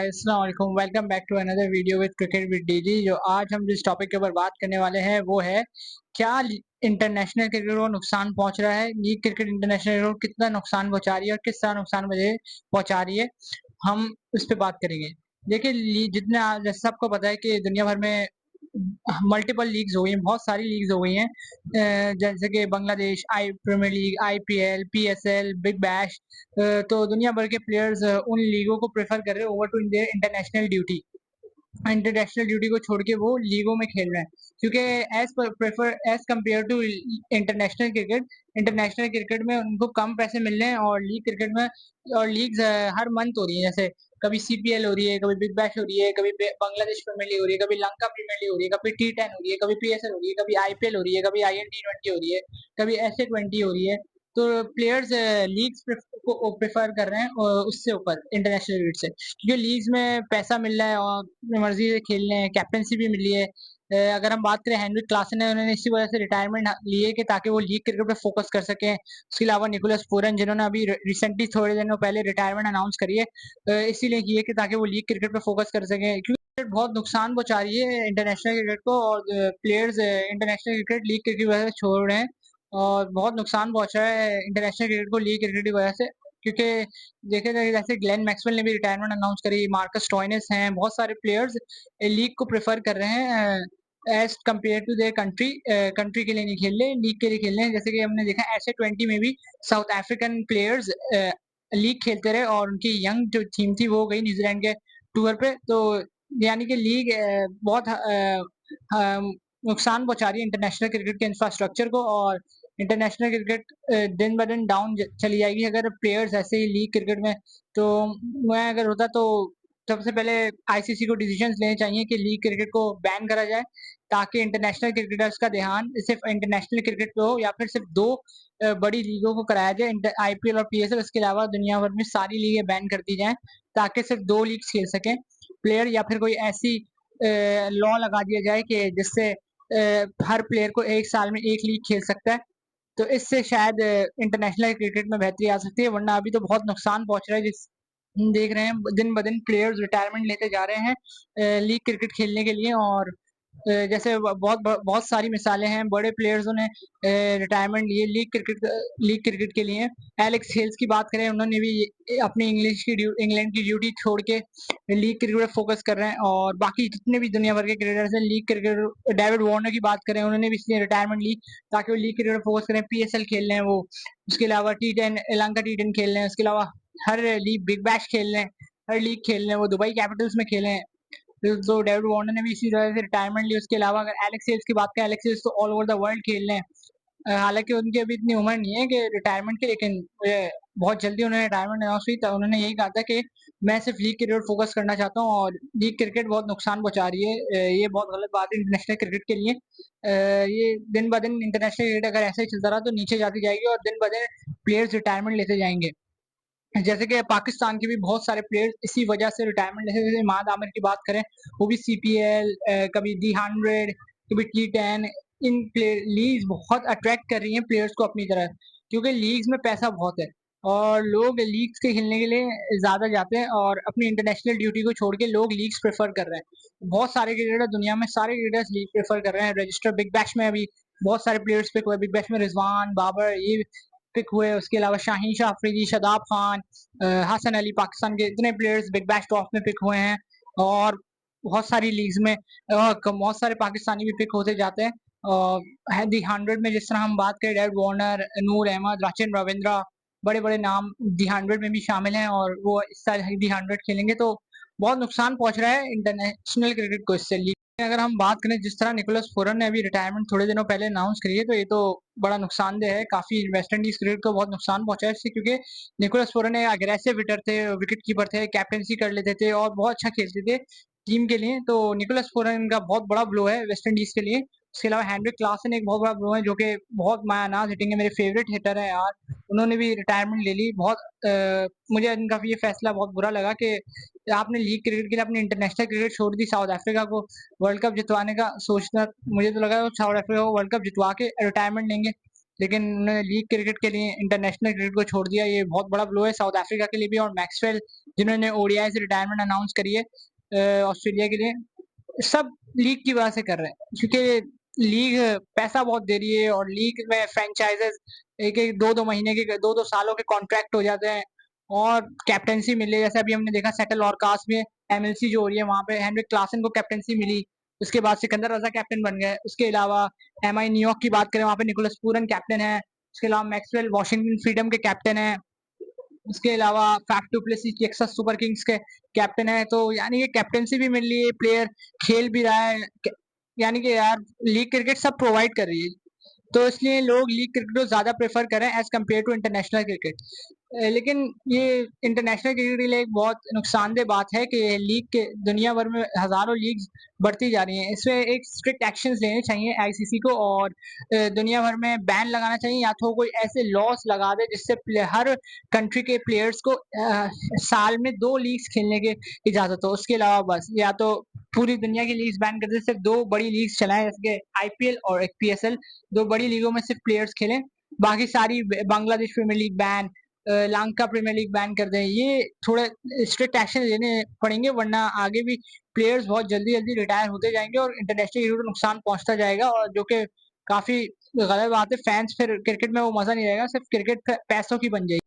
Guys, अस्सलाम वालेकुम। Welcome back to another video with cricket with DG. जो आज हम जिस टॉपिक के ऊपर बात करने वाले हैं वो है क्या इंटरनेशनल क्रिकेट को नुकसान पहुंच रहा है। लीग क्रिकेट इंटरनेशनल क्रिकेट को कितना नुकसान पहुंचा रही है और किस तरह नुकसान पहुंचा रही है, हम उस पर बात करेंगे। देखिए, जितने जैसे सबको पता है कि दुनिया भर में मल्टीपल लीग्स हो गई हैं, बहुत सारी लीग्स हो गई हैं, जैसे कि बांग्लादेश आई Premier League, IPL, PSL, Big Bash. तो दुनिया भर के प्लेयर्स उन लीगों को प्रेफर कर रहे हैं over to their international duty. International duty को छोड़ के वो लीगों में खेल रहे हैं, क्योंकि as compare to international cricket में उनको कम पैसे मिल रहे हैं, और लीग क्रिकेट में और लीग्स हर मंथ हो रही है। जैसे कभी सीपीएल हो रही है, कभी बिग बैश हो रही है, कभी बांग्लादेश प्रीमियर लीग हो रही है, कभी लंका प्रीमियर लीग हो रही है, कभी T10 हो रही है, कभी पीएसएल हो रही है, कभी आईपीएल हो रही है, कभी INT20 हो रही है, कभी SA20 हो रही है। तो प्लेयर्स लीग्स को प्रेफर कर रहे हैं उससे ऊपर इंटरनेशनल क्रिकेट से, क्योंकि लीग्स में पैसा मिल रहा है और अपनी मर्जी से खेल रहे हैं, कैप्टनसी भी मिली है। अगर हम बात करें हेनरिक क्लासन है, उन्होंने इसी वजह से रिटायरमेंट लिए कि ताकि वो लीग क्रिकेट पे फोकस कर सकें। उसके अलावा निकोलस पूरन, जिन्होंने अभी रिसेंटली थोड़े दिनों पहले रिटायरमेंट अनाउंस करी है, इसीलिए की है कि ताकि वो लीग क्रिकेट पे फोकस कर सकें, क्योंकि बहुत नुकसान पहुंचा रही है इंटरनेशनल क्रिकेट को, और players international cricket league cricket की वजह से छोड़ रहे हैं, और बहुत नुकसान पहुंचा है इंटरनेशनल क्रिकेट को लीग क्रिकेट की वजह से। क्योंकि देखा जाए, जैसे ग्लेन मैक्सवेल ने भी रिटायरमेंट अनाउंस करी, मार्कस स्टोइनिस हैं, बहुत सारे प्लेयर्स लीग को प्रेफर कर रहे हैं as compare to their country. Country के लिए नहीं खेल रहे, लीग के लिए खेल रहे हैं। जैसे कि हमने देखा SA20 में भी साउथ अफ्रीकन प्लेयर्स लीग खेलते रहे, और उनकी यंग जो टीम थी वो गई न्यूजीलैंड के टूर पे। तो यानी कि लीग बहुत नुकसान पहुंचा रही है इंटरनेशनल क्रिकेट के इंफ्रास्ट्रक्चर को, और इंटरनेशनल क्रिकेट दिन ब दिन डाउन चली जाएगी अगर प्लेयर्स ऐसे ही लीग क्रिकेट में। तो मैं अगर होता तो सबसे पहले आईसीसी को डिसीजंस लेने चाहिए कि लीग क्रिकेट को बैन करा जाए, ताकि इंटरनेशनल क्रिकेटर्स का ध्यान सिर्फ इंटरनेशनल क्रिकेट पे हो, या फिर सिर्फ दो बड़ी लीगों को कराया जाए, आईपीएल और पीएसएल। इसके अलावा दुनिया भर में सारी लीगें बैन कर दी जाएं, ताकि सिर्फ दो लीग खेल सकें प्लेयर, या फिर कोई ऐसी लॉ लगा दिया जाए कि जिससे हर प्लेयर को एक साल में एक लीग खेल सकता है। तो इससे शायद इंटरनेशनल क्रिकेट में बेहतरी आ सकती है, वरना अभी तो बहुत नुकसान पहुंच रहा है। जिस हम देख रहे हैं दिन ब दिन प्लेयर्स रिटायरमेंट लेते जा रहे हैं लीग क्रिकेट खेलने के लिए, और जैसे बहुत सारी मिसालें हैं, बड़े प्लेयर्सों ने रिटायरमेंट लिए लीग क्रिकेट के लिए। एलेक्स हेल्स की बात करें, उन्होंने भी अपनी इंग्लैंड की ड्यूटी छोड़ के लीग क्रिकेट पे फोकस कर रहे हैं, और बाकी जितने भी दुनिया भर के क्रिकेटर्स हैं लीग क्रिकेट, डेविड वार्नर की बात करें, उन्होंने भी इसलिए रिटायरमेंट ली ताकि वो लीग क्रिकेट पे फोकस करें, पीएसएल खेल रहे हैं वो। उसके अलावा T10 श्रीलंका T10 खेल रहे हैं, उसके अलावा हर लीग बिग बैश खेल रहे हैं, हर लीग खेल रहे हैं, वो दुबई कैपिटल्स में खेले हैं। तो डेविड वार्नर ने भी इसी वजह से रिटायरमेंट ली। उसके अलावा अगर एलेक्स हेल्स की बात करें, एलेक्स हेल्स तो ऑल ओवर द वर्ल्ड खेल रहे हैं। हालांकि उनकी अभी इतनी उम्र नहीं है कि रिटायरमेंट की, लेकिन बहुत जल्दी उन्होंने रिटायरमेंट अनाउंस की, तो उन्होंने यही कहा था कि मैं सिर्फ लीग क्रिकेट फोकस करना चाहता हूँ, और लीग क्रिकेट बहुत नुकसान पहुंचा रही है। ये बहुत गलत बात है इंटरनेशनल क्रिकेट के लिए। ये दिन ब दिन इंटरनेशनल क्रिकेट अगर ऐसे ही चलता रहा तो नीचे जाती जाएगी, और दिन ब दिन प्लेयर्स रिटायरमेंट लेते जाएंगे। जैसे कि पाकिस्तान के भी बहुत सारे प्लेयर्स इसी वजह से रिटायरमेंट लेते, जैसे इमाद आमिर की बात करें, वो भी सीपीएल, कभी D100, कभी T10, इन लीग्स बहुत अट्रैक्ट कर रही हैं प्लेयर्स को अपनी तरफ, क्योंकि लीग्स में पैसा बहुत है, और लोग लीग्स के खेलने के लिए ज्यादा जाते हैं, और अपनी इंटरनेशनल ड्यूटी को छोड़ के लोग लीग्स प्रेफर कर रहे हैं। बहुत सारे क्रिकेटर दुनिया में, सारे क्रिकेटर्स लीग प्रेफर कर रहे हैं। रजिस्टर बिग बैश में अभी बहुत सारे प्लेयर्स पिक हुए, बिग बैश में रिजवान, बाबर, ये पिक हुए। उसके अलावा शाहीन शाह अफरीदी, शादाब खान, हसन अली, पाकिस्तान के इतने प्लेयर्स बिग बैश टॉप में पिक हुए हैं, और बहुत सारी लीग्स में बहुत सारे पाकिस्तानी भी पिक होते जाते हैं। D100 में जिस तरह हम बात करें, डेविड वार्नर, नूर अहमद, राचिन रविंद्रा, बड़े बड़े नाम D100 में भी शामिल हैं, और वो इस साल D100 खेलेंगे। तो बहुत नुकसान पहुंच रहा है इंटरनेशनल क्रिकेट को इससे। अगर हम बात करें, जिस तरह निकोलस पूरन ने अभी रिटायरमेंट थोड़े दिनों पहले अनाउंस करी है, तो ये तो बड़ा नुकसानदेह है, काफी वेस्ट इंडीज क्रिकेट को बहुत नुकसान पहुंचा है इससे, क्योंकि निकोलस पूरन एक अग्रेसिव हिटर थे, विकेट कीपर थे, कैप्टनसी कर लेते थे, और बहुत अच्छा खेलते थे टीम के लिए। तो निकोलस पूरन का बहुत बड़ा ब्लो है वेस्ट इंडीज के लिए। उसके अलावा हेनरिक क्लासन एक बहुत बड़ा ब्लो है, जो कि बहुत मायानाज हिटिंग है, मेरे फेवरेट हिटर है यार। उन्होंने भी रिटायरमेंट ले ली। मुझे इनका ये फैसला बहुत बुरा लगा कि आपने लीग क्रिकेट के लिए अपनी इंटरनेशनल क्रिकेट छोड़ दी, साउथ अफ्रीका को वर्ल्ड कप जितवाने का सोचना। मुझे तो लगा वो साउथ अफ्रीका को वर्ल्ड कप जितवा के रिटायरमेंट लेंगे, लेकिन उन्होंने लीग क्रिकेट के लिए इंटरनेशनल क्रिकेट को छोड़ दिया। ये बहुत बड़ा ब्लो है साउथ अफ्रीका के लिए भी, और मैक्सवेल जिन्होंने ओडीआई से रिटायरमेंट अनाउंस करी है ऑस्ट्रेलिया के लिए, सब लीग की वजह से कर रहे हैं, क्योंकि लीग पैसा बहुत दे रही है, और लीग में फ्रेंचाइजेस एक-एक 2-2 महीने के 2-2 सालों के कॉन्ट्रैक्ट हो जाते हैं, और कैप्टेंसी मिली है। जैसे अभी हमने देखा सेटल ऑरकाश में एमएलसी जो हो रही है, वहाँ पे हेनरिक क्लासन को कैप्टेंसी मिली, उसके बाद सिकंदर रज़ा कैप्टन बन गए। उसके अलावा एमआई न्यूयॉर्क की बात करें, वहाँ पे निकोलस पूरन कैप्टन है। उसके अलावा मैक्सवेल वॉशिंगटन फ्रीडम के कैप्टन है। उसके अलावा Faf du Plessis Texas Super Kings के कैप्टन है। तो यानी कि कैप्टेंसी भी मिल रही है, प्लेयर खेल भी रहा है, यानी कि यार लीग क्रिकेट सब प्रोवाइड कर रही है, तो इसलिए लोग लीग क्रिकेट को ज़्यादा प्रेफर करें as compare to international cricket. लेकिन ये इंटरनेशनल क्रिकेट के लिए एक बहुत नुकसानदेह बात है कि लीग के दुनिया भर में हज़ारों लीग्स बढ़ती जा रही हैं। इसमें एक स्ट्रिक्ट एक्शंस लेने चाहिए आईसीसी को, और दुनिया भर में बैन लगाना चाहिए, या तो कोई ऐसे लॉस लगा दे जिससे हर कंट्री के प्लेयर्स को साल में 2 लीग्स खेलने की इजाज़त हो। उसके अलावा बस या तो पूरी दुनिया की लीग्स बैन कर दे, सिर्फ 2 बड़ी लीग्स चलाएँ, जैसे कि आईपीएल और एक पीएसएल, 2 बड़ी लीगों में सिर्फ प्लेयर्स खेलें, बाकी सारी Bangladesh premier league ban, Lanka premier league ban कर दें। ये थोड़े स्ट्रिक्ट एक्शन लेने पड़ेंगे, वरना आगे भी प्लेयर्स बहुत जल्दी-जल्दी रिटायर होते जाएँगे और इंटरनेशनल क्रिकेट को नुकसान पहुँचता जाएगा, और जो कि काफ़ी गलत बात है। फैन्स फिर क्रिकेट में वो मज़ा नहीं रहेगा, सिर्फ क्रिकेट पैसों की बन जाएगी।